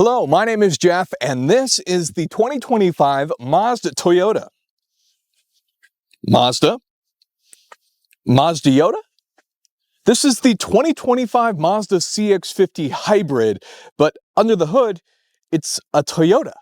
Hello, my name is Jeff, and this is the 2025 Mazda Toyota. Mazda? Mazda-Yota? This is the 2025 Mazda CX50 hybrid, but under the hood, it's a Toyota.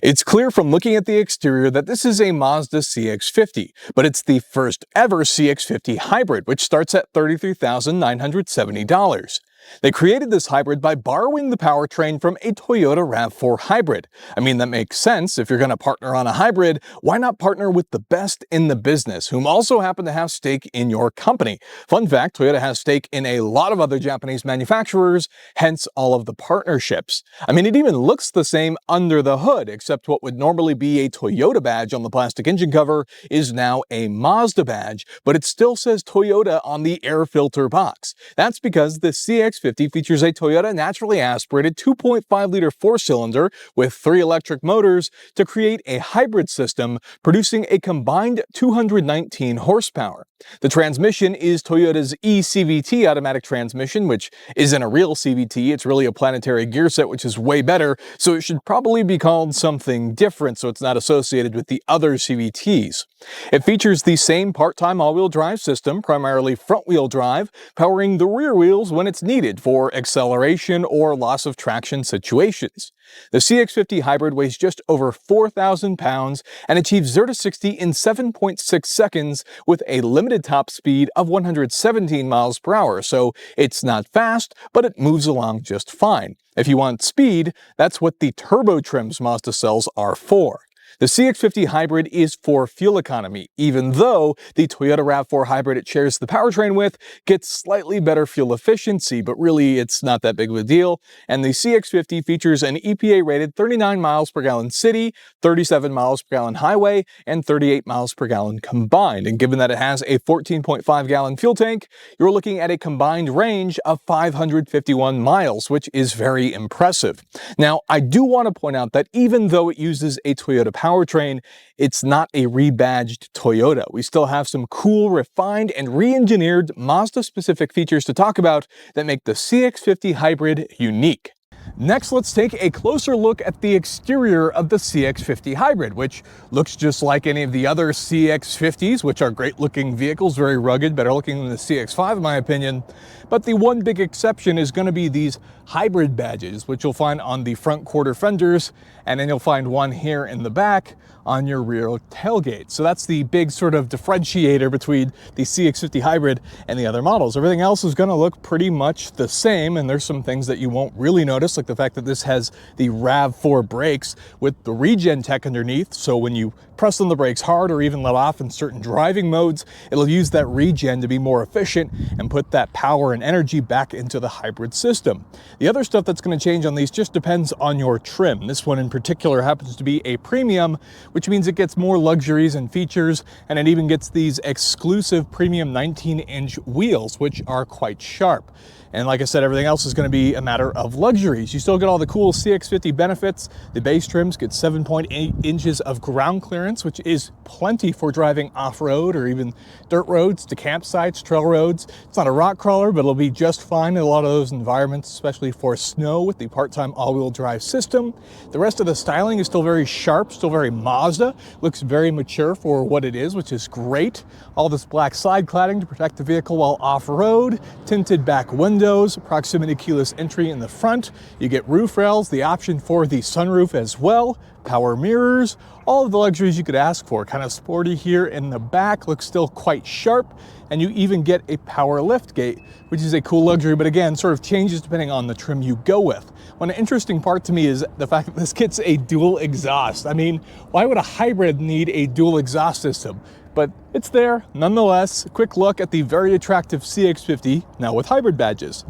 It's clear from looking at the exterior that this is a Mazda CX50, but it's the first ever CX50 hybrid, which starts at $33,970. They created this hybrid by borrowing the powertrain from a Toyota RAV4 hybrid. I mean, that makes sense. If you're going to partner on a hybrid, why not partner with the best in the business, whom also happen to have stake in your company? Fun fact, Toyota has stake in a lot of other Japanese manufacturers, hence all of the partnerships. I mean, it even looks the same under the hood, except what would normally be a Toyota badge on the plastic engine cover is now a Mazda badge, but it still says Toyota on the air filter box. That's because the CX50 features a Toyota naturally aspirated 2.5-liter four-cylinder with 3 electric motors to create a hybrid system producing a combined 219 horsepower. The transmission is Toyota's eCVT automatic transmission, which isn't a real CVT, it's really a planetary gear set, which is way better, so it should probably be called something different so it's not associated with the other CVTs. It features the same part-time all-wheel drive system, primarily front-wheel drive, powering the rear wheels when it's needed for acceleration or loss of traction situations. The CX50 hybrid weighs just over 4,000 pounds and achieves 0 to 60 in 7.6 seconds with a limited top speed of 117 miles per hour, so it's not fast, but it moves along just fine. If you want speed, that's what the turbo trims Mazda sells are for. The CX50 hybrid is for fuel economy, even though the Toyota RAV4 hybrid it shares the powertrain with gets slightly better fuel efficiency, but really it's not that big of a deal. And the CX50 features an EPA-rated 39 miles per gallon city, 37 miles per gallon highway, and 38 miles per gallon combined. And given that it has a 14.5-gallon fuel tank, you're looking at a combined range of 551 miles, which is very impressive. Now, I do want to point out that even though it uses a Toyota powertrain, it's not a rebadged Toyota. We still have some cool, refined, and re-engineered Mazda-specific features to talk about that make the CX50 hybrid unique. Next, let's take a closer look at the exterior of the CX50 hybrid, which looks just like any of the other CX50s, which are great-looking vehicles, very rugged, better looking than the CX5 in my opinion. But the one big exception is going to be these hybrid badges, which you'll find on the front quarter fenders, and then you'll find one here in the back on your rear tailgate. So that's the big sort of differentiator between the CX50 hybrid and the other models. Everything else is going to look pretty much the same, and there's some things that you won't really notice, like the fact that this has the RAV4 brakes with the regen tech underneath, so when you press on the brakes hard or even let off in certain driving modes, it'll use that regen to be more efficient and put that power and energy back into the hybrid system. The other stuff that's going to change on these just depends on your trim. This one in particular happens to be a premium, which means it gets more luxuries and features, and it even gets these exclusive premium 19-inch wheels, which are quite sharp. And like I said, everything else is going to be a matter of luxuries. You still get all the cool CX50 benefits. The base trims get 7.8 inches of ground clearance, which is plenty for driving off-road or even dirt roads to campsites, trail roads. It's not a rock crawler, but it'll be just fine in a lot of those environments, especially for snow with the part-time all-wheel drive system. The rest of the styling is still very sharp, still very Mazda. Looks very mature for what it is, which is great. All this black side cladding to protect the vehicle while off-road, tinted back windows, proximity keyless entry in the front. You get roof rails, the option for the sunroof as well, power mirrors, all of the luxuries you could ask for. Kind of sporty here in the back, looks still quite sharp, and you even get a power lift gate, which is a cool luxury, but again, sort of changes depending on the trim you go with. One interesting part to me is the fact that this gets a dual exhaust. I mean, why would a hybrid need a dual exhaust system? But it's there nonetheless. A quick look at the very attractive CX50, now with hybrid badges.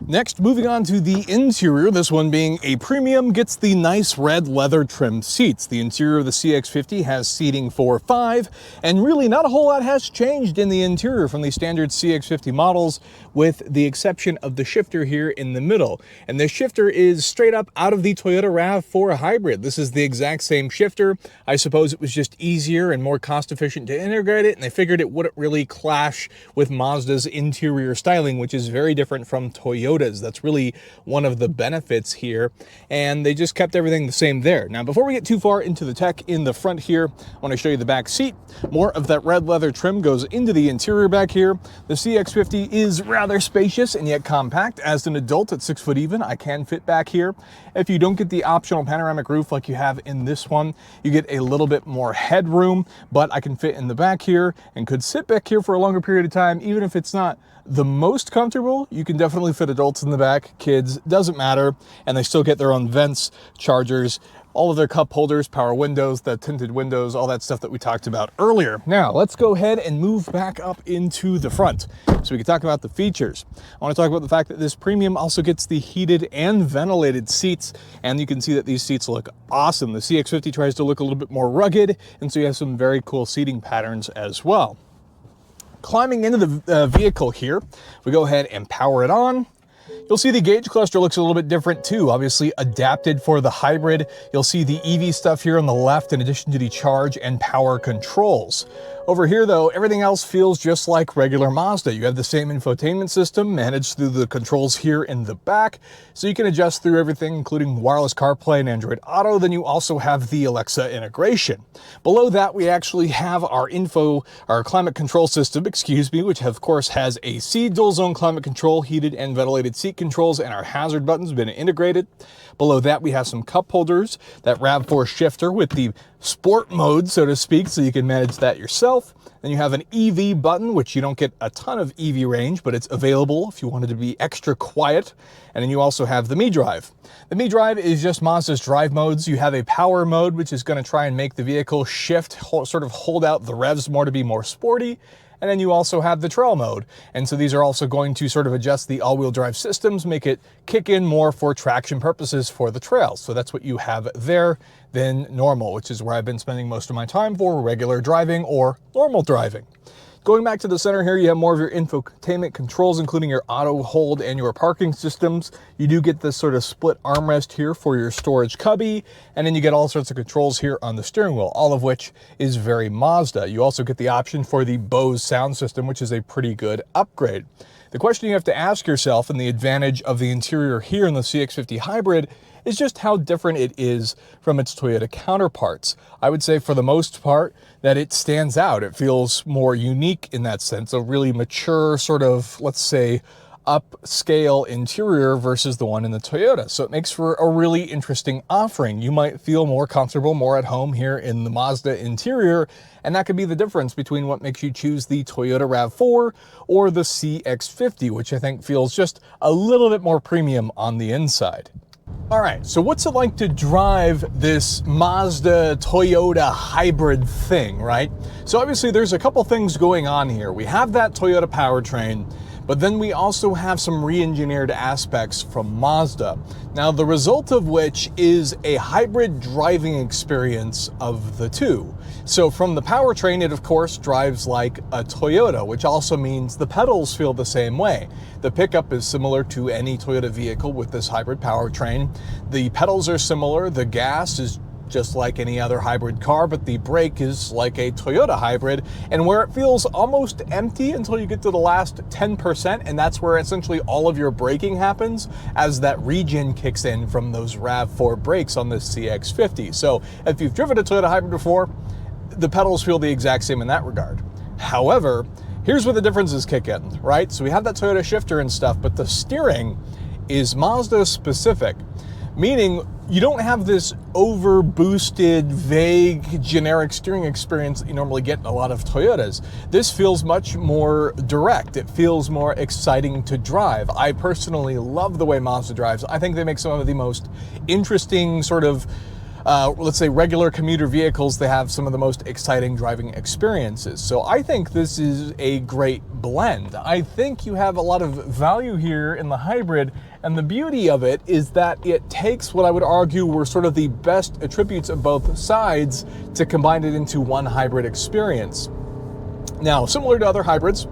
Next, moving on to the interior, this one being a premium, gets the nice red leather trimmed seats. The interior of the CX50 has seating for 5, and really not a whole lot has changed in the interior from the standard CX50 models, with the exception of the shifter here in the middle. And this shifter is straight up out of the Toyota RAV4 hybrid. This is the exact same shifter. I suppose it was just easier and more cost efficient to integrate it, and they figured it wouldn't really clash with Mazda's interior styling, which is very different from Toyota. Toyotas. That's really one of the benefits here, and they just kept everything the same there. Now, before we get too far into the tech in the front here, I want to show you the back seat. More of that red leather trim goes into the interior back here. The CX50 is rather spacious and yet compact. As an adult at 6 foot even, I can fit back here. If you don't get the optional panoramic roof like you have in this one, you get a little bit more headroom, but I can fit in the back here and could sit back here for a longer period of time. Even if it's not the most comfortable, you can definitely fit adults in the back, kids, doesn't matter, and they still get their own vents, chargers, all of their cup holders, power windows, the tinted windows, all that stuff that we talked about earlier. Now, let's go ahead and move back up into the front so we can talk about the features. I want to talk about the fact that this premium also gets the heated and ventilated seats, and you can see that these seats look awesome. The CX50 tries to look a little bit more rugged, and so you have some very cool seating patterns as well. Climbing into the vehicle here, we go ahead and power it on. You'll see the gauge cluster looks a little bit different too, obviously adapted for the hybrid. You'll see the EV stuff here on the left in addition to the charge and power controls. Over here though, everything else feels just like regular Mazda. You have the same infotainment system managed through the controls here in the back, so you can adjust through everything, including wireless CarPlay and Android Auto. Then you also have the Alexa integration. Below that, we actually have our climate control system, which of course has AC, dual zone climate control, heated and ventilated seat controls, and our hazard buttons been integrated. Below that, we have some cup holders, that RAV4 shifter with the sport mode, so to speak, so you can manage that yourself. Then you have an EV button, which you don't get a ton of EV range, but it's available if you wanted to be extra quiet. And then you also have the Mi Drive. The Mi Drive is just Mazda's drive modes. You have a power mode, which is going to try and make the vehicle shift, sort of hold out the revs more to be more sporty. And then you also have the trail mode. And so these are also going to sort of adjust the all-wheel drive systems, make it kick in more for traction purposes for the trails. So that's what you have there than normal, which is where I've been spending most of my time for regular driving or normal driving. Going back to the center here, you have more of your infotainment controls, including your auto hold and your parking systems. You do get this sort of split armrest here for your storage cubby, and then you get all sorts of controls here on the steering wheel, all of which is very Mazda. You also get the option for the Bose sound system, which is a pretty good upgrade. The question you have to ask yourself, and the advantage of the interior here in the CX50 hybrid, is just how different it is from its Toyota counterparts. I would say for the most part that it stands out. It feels more unique in that sense, a really mature sort of, let's say, upscale interior versus the one in the Toyota. So it makes for a really interesting offering. You might feel more comfortable, more at home here in the Mazda interior, and that could be the difference between what makes you choose the Toyota RAV4 or the CX50, which I think feels just a little bit more premium on the inside. All right, so what's it like to drive this Mazda Toyota hybrid thing, right? So obviously there's a couple things going on here. We have that Toyota powertrain, but then we also have some re-engineered aspects from Mazda. Now, the result of which is a hybrid driving experience of the two. So from the powertrain, it of course drives like a Toyota, which also means the pedals feel the same way. The pickup is similar to any Toyota vehicle with this hybrid powertrain. The pedals are similar, the gas is just like any other hybrid car, but the brake is like a Toyota hybrid, and where it feels almost empty until you get to the last 10%, and that's where essentially all of your braking happens as that regen kicks in from those RAV4 brakes on this CX50. So if you've driven a Toyota hybrid before, the pedals feel the exact same in that regard. However, here's where the differences kick in, right? So we have that Toyota shifter and stuff, but the steering is Mazda specific, meaning you don't have this over boosted, vague, generic steering experience that you normally get in a lot of Toyotas. This feels much more direct. It feels more exciting to drive. I personally love the way Mazda drives. I think they make some of the most interesting sort of let's say regular commuter vehicles. They have some of the most exciting driving experiences. So I think this is a great blend. I think you have a lot of value here in the hybrid, and the beauty of it is that it takes what I would argue were sort of the best attributes of both sides to combine it into one hybrid experience. Now, similar to other hybrids,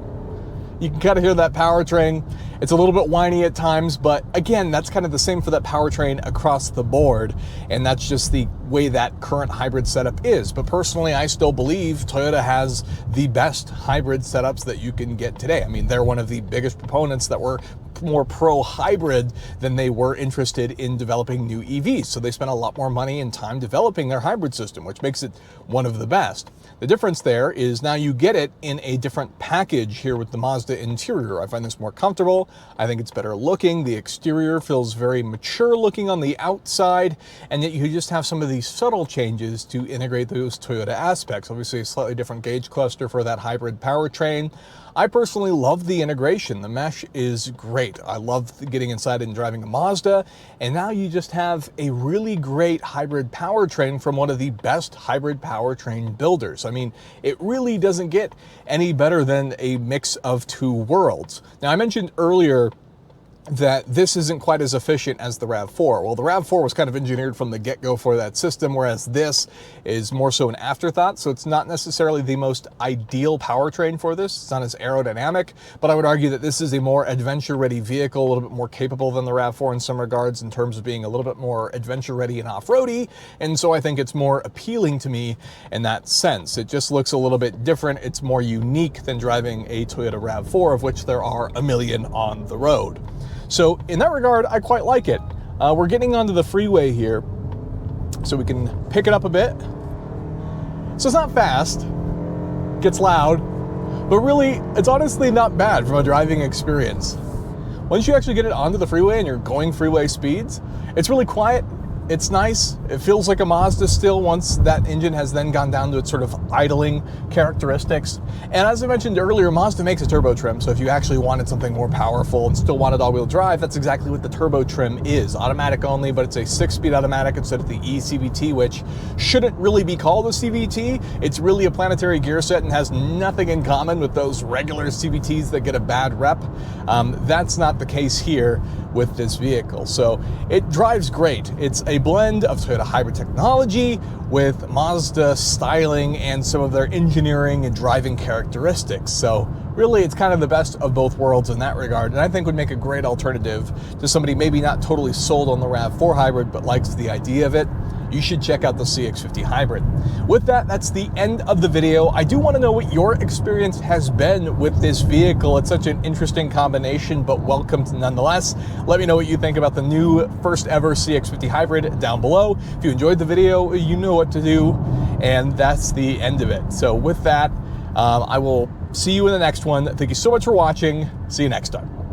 you can kind of hear that powertrain. It's a little bit whiny at times, but again, that's kind of the same for that powertrain across the board, and that's just the way that current hybrid setup is. But personally, I still believe Toyota has the best hybrid setups that you can get today. I mean, they're one of the biggest proponents that we're more pro-hybrid than they were interested in developing new EVs. So they spent a lot more money and time developing their hybrid system, which makes it one of the best. The difference there is now you get it in a different package here with the Mazda interior. I find this more comfortable. I think it's better looking. The exterior feels very mature looking on the outside, and yet you just have some of these subtle changes to integrate those Toyota aspects. Obviously a slightly different gauge cluster for that hybrid powertrain. I personally love the integration. The mesh is great. I love getting inside and driving a Mazda, and now you just have a really great hybrid powertrain from one of the best hybrid powertrain builders. I mean, it really doesn't get any better than a mix of two worlds. Now, I mentioned earlier that this isn't quite as efficient as the RAV4. Well, the RAV4 was kind of engineered from the get-go for that system, whereas this is more so an afterthought, so it's not necessarily the most ideal powertrain for this. It's not as aerodynamic, but I would argue that this is a more adventure-ready vehicle, a little bit more capable than the RAV4 in some regards in terms of being a little bit more adventure-ready and off-roady, and so I think it's more appealing to me in that sense. It just looks a little bit different. It's more unique than driving a Toyota RAV4, of which there are a million on the road. So in that regard, I quite like it. We're getting onto the freeway here, so we can pick it up a bit. So it's not fast, gets loud, but really, it's honestly not bad from a driving experience. Once you actually get it onto the freeway and you're going freeway speeds, it's really quiet. It's nice. It feels like a Mazda still once that engine has then gone down to its sort of idling characteristics. And as I mentioned earlier, Mazda makes a turbo trim, so if you actually wanted something more powerful and still wanted all-wheel drive, that's exactly what the turbo trim is. Automatic only, but it's a 6-speed automatic instead of the eCVT, which shouldn't really be called a CVT. It's really a planetary gear set and has nothing in common with those regular CVTs that get a bad rep. That's not the case here with this vehicle. So it drives great. It's a blend of Toyota hybrid technology with Mazda styling and some of their engineering and driving characteristics. So really, it's kind of the best of both worlds in that regard, and I think would make a great alternative to somebody maybe not totally sold on the RAV4 hybrid, but likes the idea of it. You should check out the CX50 hybrid. With that, that's the end of the video. I do want to know what your experience has been with this vehicle. It's such an interesting combination, but welcomed nonetheless. Let me know what you think about the new first ever CX50 hybrid down below. If you enjoyed the video, you know what to do, and that's the end of it. So with that, I will see you in the next one. Thank you so much for watching. See you next time.